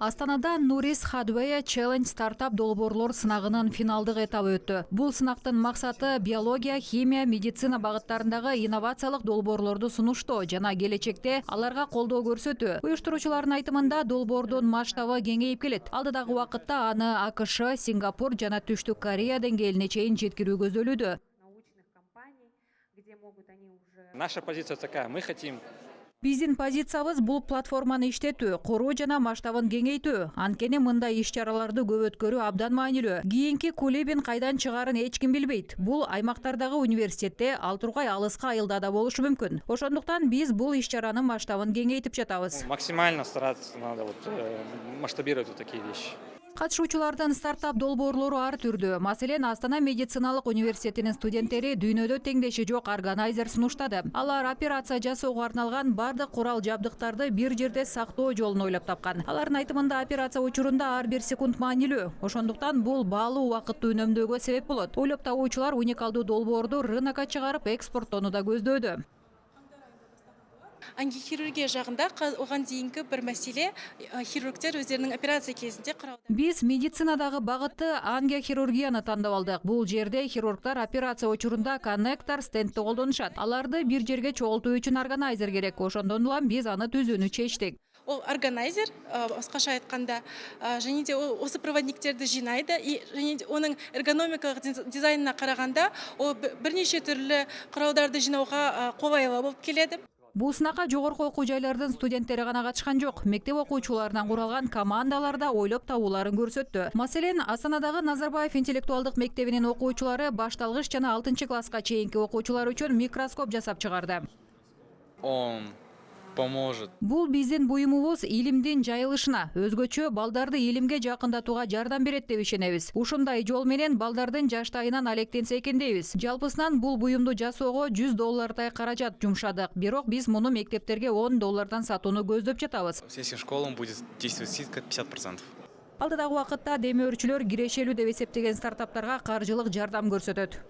Астанада Нурис Hardware Challenge стартап долбоорлор сынагынын финалдык этабы өттү. Бул сынактын максаты биология, химия, медицина багыттарындагы инновациялык долбоорлорду сунуштоо жана келечекте аларга колдоо көрсөтүү. Уюштуруучулардын айтымында долбоордун масштабы кеңейип келет. Алдыдагы убакытта аны АКШ, Сингапур жана Түштүк Корея деңгээлине чейин жеткирүү көзделүүдө. Наша позиция такая: мы хотим. Биздин позициябыз бул платформаны иштетүү, коруу жана масштабын кеңейтүү. Анткени мындай иш-чараларды көп өткөрүү абдан маанилүү. Кийинки Кулибин кайдан чыгарын эч ким билбейт. Бул аймактардагы университетте, ал тургай алыска айылда да болушу мүмкүн. Ошондуктан биз бул иш-чаранын масштабын кеңейтип жатабыз. Максимально стараться надо масштабировать такие вещи. Катышуучулардын стартап долбоорлору ар түрдүү. Маселен, Астана медициналык университетинин студенттери дүйнөдө теңдеши жок органайзер сунуштады. Алар операция жасоого арналган бардык курал жабдыктарды бир жерде сактоо жолун ойлоп тапкан. Алардын айтымында операция учурунда ар бир секунд маанилүү. Ошондуктан бул баалуу убакытты үнөмдөөгө себеп болот. Ойлоп табуучулар уникалдуу долбоорду рынокко чыгарып экспорттоону да көздөдү. Ангихирургия жагында оған дейинки бир маселе хирургтер өздеринин операция кезинде карауда. Биз медицинадагы багытты ангиохирургияны тандап алдык. Бул жерде хирургтар операция учурунда коннектор, стентти колдонушат. Аларды бир жерге чогултуу үчүн органайзер керек. Ошондон улам биз аны түзүүнү чечтик. Ол органайзер, баскача айтканда, және де осы проводниктерди жинайды, және де оның эргономикалык дизайнына караганда, ол бир нече түрлүү куралдарды жинауга колайлуу болуп келеді. Бул сынакка жогорку окуу жайлардын студенттери гана катышкан жок. Мектеп окуучуларынан куралган командалар да ойлоп табууларын көрсөттү. Маселен, Астанадагы Назарбаев интеллектуалдык мектебинин окуучулары башталгыч жана 6-класска чейинки окуучулар үчүн микроскоп жасап чыгарды. Он поможет. Бул биздин буюмубуз илимдин жайылышына, өзгөчө балдарды илимге жакындатууга жардам берет деп ишенебиз. Ушундай жол менен балдардын жаштайынан алектенсе экен дейбиз. Жалпысынан бул буюмду жасоого $100 каражат жумшадык. Бирок биз муну мектептерге $10 сатууну көздөп жатабыз. Всем школам будет действовать скидка 50%. Алдыдагы убакытта демөөрчүлөр кирешелүү деп эсептеген стартаптарга каржылык жардам көрсөтөт.